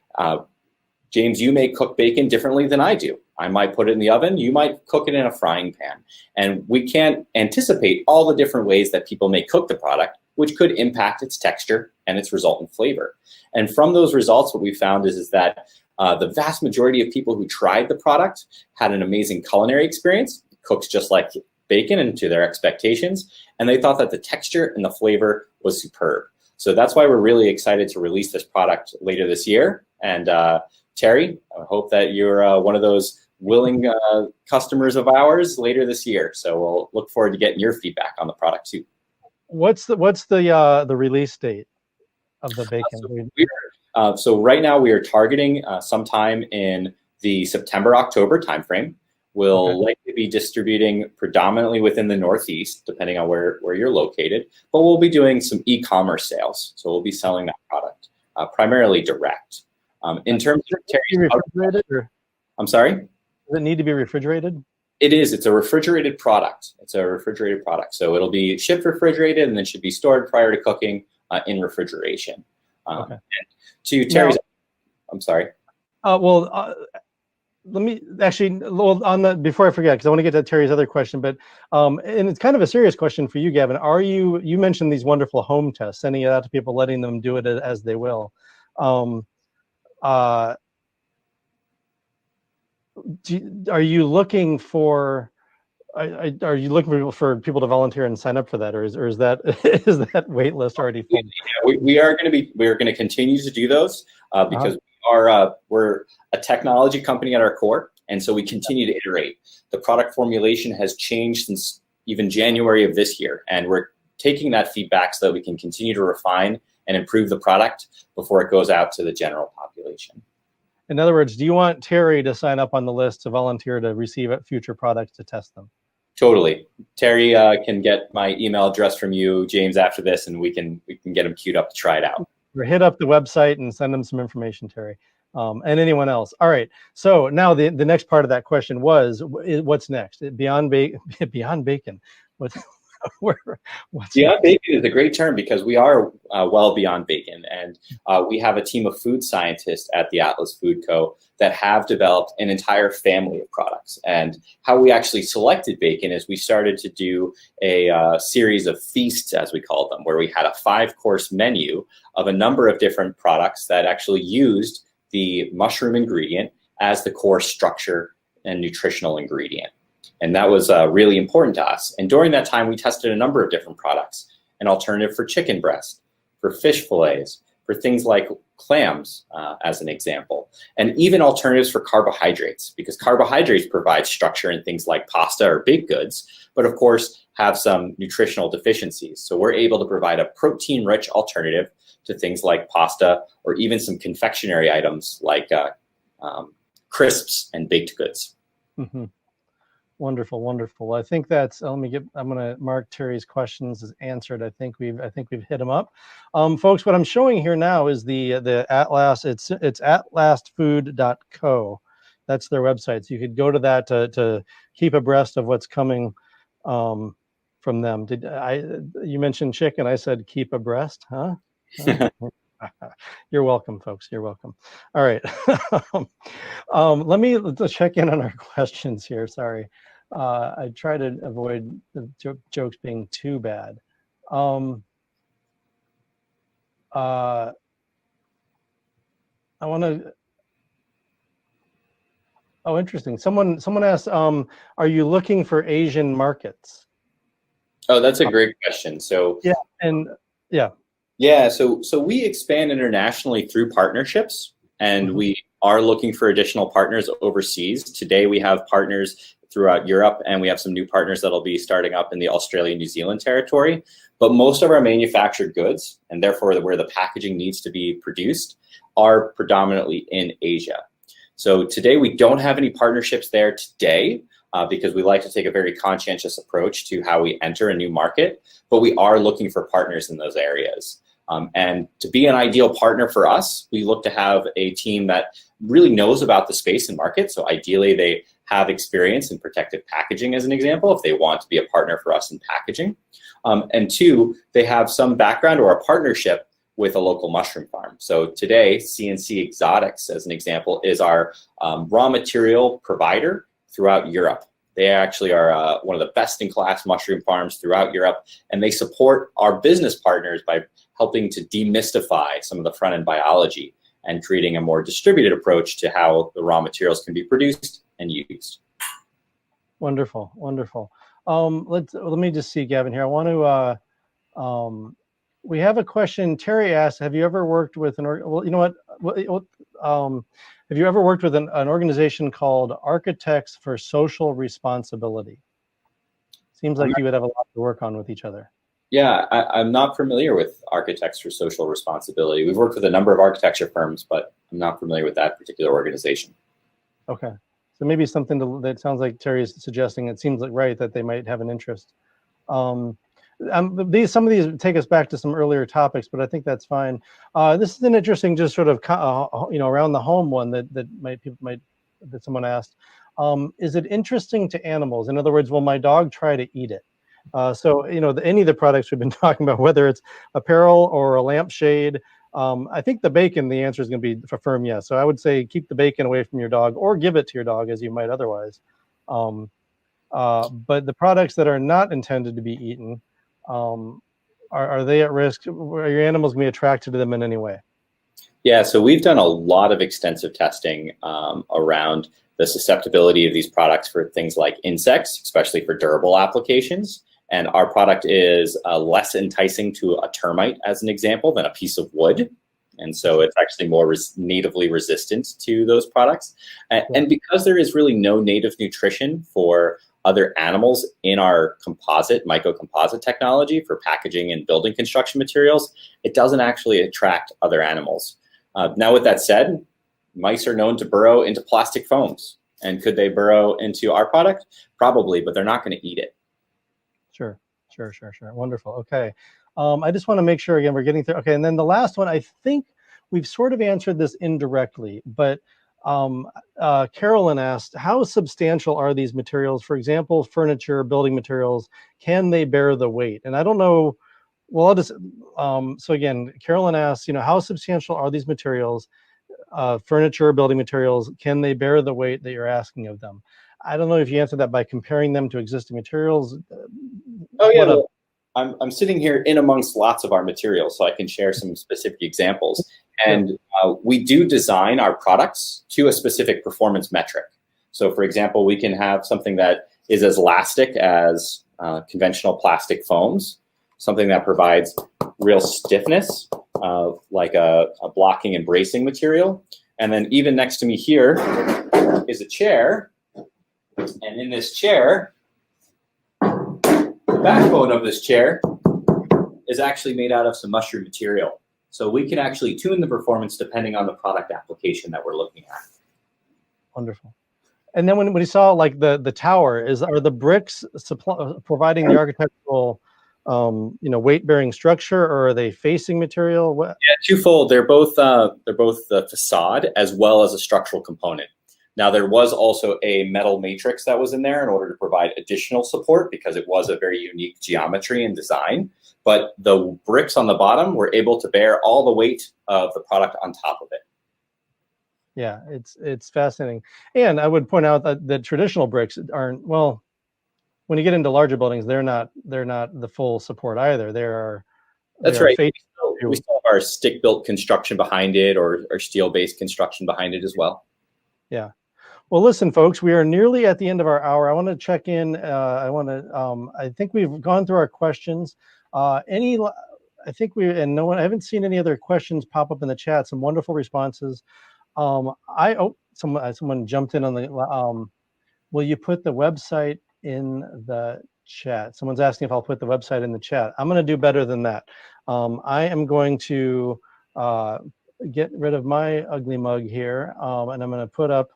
James, you may cook bacon differently than I do. I might put it in the oven, you might cook it in a frying pan. And we can't anticipate all the different ways that people may cook the product, which could impact its texture and its resultant flavor. And from those results, what we found is that the vast majority of people who tried the product had an amazing culinary experience, cooks just like bacon and to their expectations, and they thought that the texture and the flavor was superb. So that's why we're really excited to release this product later this year. And Terry, I hope that you're one of those willing customers of ours later this year. So we'll look forward to getting your feedback on the product too. What's the release date of the bacon? So right now we are targeting sometime in the September-October timeframe. We'll likely be distributing predominantly within the Northeast, depending on where you're located, but we'll be doing some e-commerce sales. So we'll be selling that product primarily direct. In terms of refrigerated, I'm sorry? Does it need to be refrigerated? It is. It's a refrigerated product. So it'll be shipped refrigerated and then should be stored prior to cooking in refrigeration. To Terry's, I'm sorry. Let me actually, before I forget, because I want to get to Terry's other question, but and it's kind of a serious question for you, Gavin. You mentioned these wonderful home tests, sending it out to people, letting them do it as they will. Are you looking for people to volunteer and sign up for that, or is that is that wait list already full? Yeah, we are going to continue to do those because we're a technology company at our core, and so we continue to iterate. The product formulation has changed since even January of this year, and we're taking that feedback so that we can continue to refine and improve the product before it goes out to the general population. In other words, do you want Terry to sign up on the list to volunteer to receive future products to test them? Totally. Terry can get my email address from you, James, after this, and we can get him queued up to try it out. or hit up the website and send them some information, Terry, and anyone else. All right. So now the next part of that question was, what's next? Beyond beyond bacon. What's what's Beyond next? bacon is a great term because we are well beyond bacon. And we have a team of food scientists at the Atlas Food Co. that have developed an entire family of products. And how we actually selected bacon is we started to do a series of feasts, as we call them, where we had a 5-course menu of a number of different products that actually used the mushroom ingredient as the core structure and nutritional ingredient. And that was really important to us. And during that time, we tested a number of different products, an alternative for chicken breast, for fish fillets, for things like clams, as an example, and even alternatives for carbohydrates, because carbohydrates provide structure in things like pasta or baked goods, but of course have some nutritional deficiencies. So we're able to provide a protein-rich alternative to things like pasta, or even some confectionery items like crisps and baked goods. Mm-hmm. Wonderful, wonderful. I think that's. I'm gonna mark Terry's questions as answered. I think we've hit them up, folks. What I'm showing here now is the Atlas. It's atlastfood.co. That's their website. So you could go to that to keep abreast of what's coming from them. You mentioned chicken? I said keep abreast, huh? You're welcome, folks. You're welcome. All right. Let's check in on our questions here. Sorry. I try to avoid the jokes being too bad. I want to. Oh, interesting. Someone asked, are you looking for Asian markets? Oh, that's a great question. So yeah, and yeah. Yeah, so we expand internationally through partnerships, and we are looking for additional partners overseas. Today we have partners throughout Europe, and we have some new partners that'll be starting up in the Australia, New Zealand territory. But most of our manufactured goods, and therefore where the packaging needs to be produced, are predominantly in Asia. So today we don't have any partnerships there today, because we like to take a very conscientious approach to how we enter a new market, but we are looking for partners in those areas. And to be an ideal partner for us, we look to have a team that really knows about the space and market. So ideally, they have experience in protective packaging, as an example, if they want to be a partner for us in packaging. And 2, they have some background or a partnership with a local mushroom farm. So today, CNC Exotics, as an example, is our raw material provider throughout Europe. They actually are one of the best-in-class mushroom farms throughout Europe, and they support our business partners by helping to demystify some of the front-end biology and creating a more distributed approach to how the raw materials can be produced and used. Wonderful, wonderful. Let me just see, Gavin, here. I want to. We have a question. Terry asked, "Have you ever worked with an?" Well, you know what? Have you ever worked with an organization called Architects for Social Responsibility? Seems like you would have a lot to work on with each other. Yeah, I'm not familiar with Architects for Social Responsibility. We've worked with a number of architecture firms, but I'm not familiar with that particular organization. Okay, so maybe something that sounds like Terry is suggesting. It seems like right that they might have an interest. Some of these take us back to some earlier topics, but I think that's fine. This is an interesting, just sort of around the home one that someone asked. Is it interesting to animals? In other words, will my dog try to eat it? So any of the products we've been talking about, whether it's apparel or a lampshade, I think the bacon, the answer is going to be a firm yes. So I would say keep the bacon away from your dog, or give it to your dog as you might otherwise. But the products that are not intended to be eaten, are they at risk? Are your animals going to be attracted to them in any way? Yeah, so we've done a lot of extensive testing around the susceptibility of these products for things like insects, especially for durable applications. And our product is less enticing to a termite, as an example, than a piece of wood. And so it's actually more natively resistant to those products. And because there is really no native nutrition for other animals in our myco-composite technology for packaging and building construction materials, it doesn't actually attract other animals. Now, with that said, mice are known to burrow into plastic foams. And could they burrow into our product? Probably, but they're not going to eat it. Sure. Sure. Wonderful. Okay. I just want to make sure again we're getting through. Okay, and then the last one, I think we've sort of answered this indirectly, but Carolyn asked, how substantial are these materials? For example, furniture, building materials, can they bear the weight? And I don't know. Well, I'll just so again, Carolyn asks, how substantial are these materials? Furniture, building materials, can they bear the weight that you're asking of them? I don't know if you answered that by comparing them to existing materials. Oh yeah, well, I'm sitting here in amongst lots of our materials, so I can share some specific examples. And we do design our products to a specific performance metric. So for example, we can have something that is as elastic as conventional plastic foams, something that provides real stiffness, like a blocking and bracing material. And then even next to me here is a chair. And in this chair, the backbone of this chair is actually made out of some mushroom material. So we can actually tune the performance depending on the product application that we're looking at. Wonderful. And then when we saw like the tower, are the bricks providing the architectural weight-bearing structure, or are they facing material? What? Yeah, twofold. They're both the facade as well as a structural component. Now, there was also a metal matrix that was in there in order to provide additional support because it was a very unique geometry and design. But the bricks on the bottom were able to bear all the weight of the product on top of it. Yeah, it's fascinating. And I would point out that the traditional bricks aren't, well, when you get into larger buildings, they're not the full support either. That's right. We still have our stick-built construction behind it, or steel-based construction behind it as well. Yeah. Well, listen, folks, we are nearly at the end of our hour. I want to check in. I think we've gone through our questions. I haven't seen any other questions pop up in the chat. Some wonderful responses. Someone jumped in on the, will you put the website in the chat? Someone's asking if I'll put the website in the chat. I'm going to do better than that. I am going to get rid of my ugly mug here, and I'm going to put up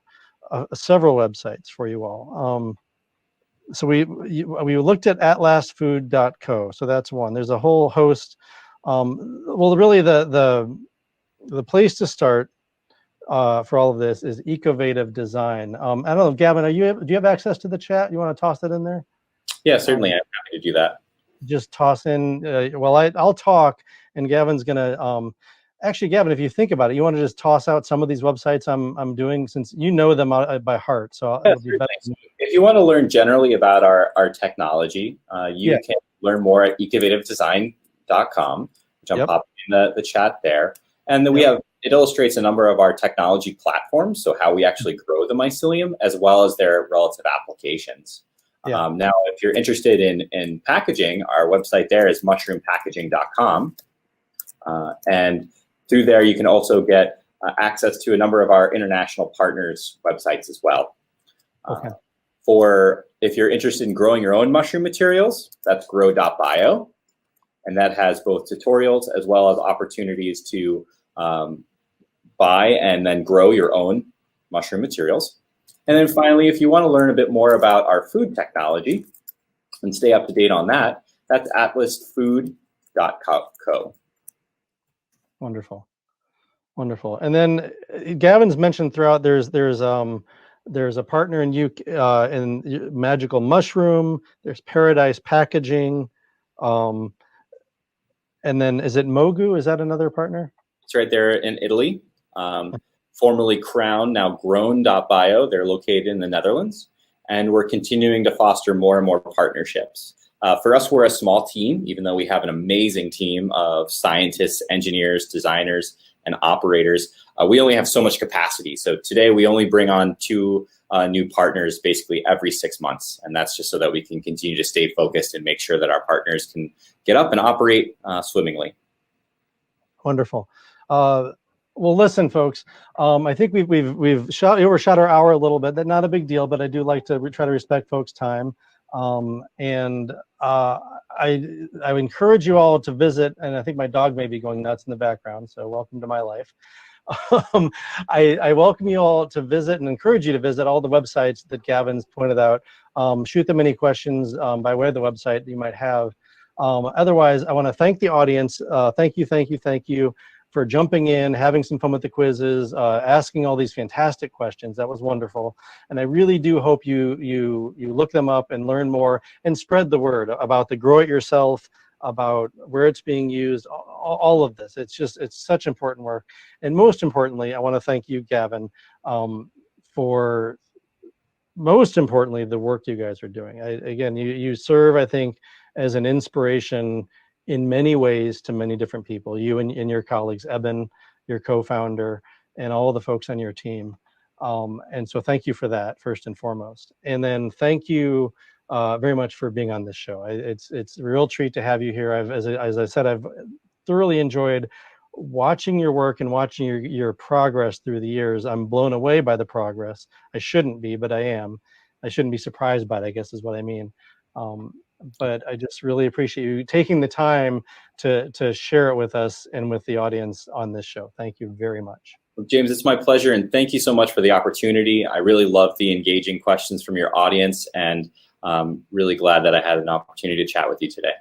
several websites for you all. So we looked at atlastfood.co. So that's one. There's a whole host. Well, really the place to start for all of this is Ecovative Design. I don't know, Gavin, do you have access to the chat? You want to toss that in there? Yeah, certainly. I'm happy to do that. Just toss in. Well, I'll talk, and Gavin's gonna. Actually, Gavin, if you think about it, you want to just toss out some of these websites I'm doing, since you know them by heart. So yeah, if you want to learn generally about our technology, you can learn more at ecovative-design.com, which I'm popping in the chat there. And then it illustrates a number of our technology platforms, so how we actually grow the mycelium, as well as their relative applications. Now, if you're interested in packaging, our website there is mushroompackaging.com. And through there, you can also get access to a number of our international partners' websites as well. If you're interested in growing your own mushroom materials, that's grow.bio. And that has both tutorials as well as opportunities to buy and then grow your own mushroom materials. And then finally, if you want to learn a bit more about our food technology and stay up to date on that, that's atlastfood.co. Wonderful. And then Gavin's mentioned throughout, there's a partner in Magical Mushroom. There's Paradise Packaging, and then is it Mogu? Is that another partner? It's right there in Italy. Formerly Crown, now Grown.bio. They're located in the Netherlands, and we're continuing to foster more and more partnerships. For us, we're a small team, even though we have an amazing team of scientists, engineers, designers, and operators. We only have so much capacity. So today we only bring on 2 new partners basically every 6 months. And that's just so that we can continue to stay focused and make sure that our partners can get up and operate swimmingly. Wonderful. Well, listen, folks, I think we've overshot our hour a little bit. That's not a big deal, but I do like to try to respect folks' time. I encourage you all to visit, and I think my dog may be going nuts in the background, so welcome to my life. I welcome you all to visit and encourage you to visit all the websites that Gavin's pointed out. Shoot them any questions by way of the website that you might have. Otherwise, I want to thank the audience. Thank you for jumping in, having some fun with the quizzes, asking all these fantastic questions. That was wonderful. And I really do hope you look them up and learn more and spread the word about the Grow It Yourself, about where it's being used, all of this. It's such important work. And most importantly, I want to thank you, Gavin, for most importantly, the work you guys are doing. Again, you serve, I think, as an inspiration in many ways to many different people, you and your colleagues, Eben, your co-founder, and all the folks on your team. And so thank you for that, first and foremost. And then thank you very much for being on this show. It's a real treat to have you here. As I said, I've thoroughly enjoyed watching your work and watching your progress through the years. I'm blown away by the progress. I shouldn't be, but I am. I shouldn't be surprised by it, I guess is what I mean. But I just really appreciate you taking the time to share it with us and with the audience on this show. Thank you very much. Well, James, it's my pleasure, and thank you so much for the opportunity. I really love the engaging questions from your audience, and really glad that I had an opportunity to chat with you today.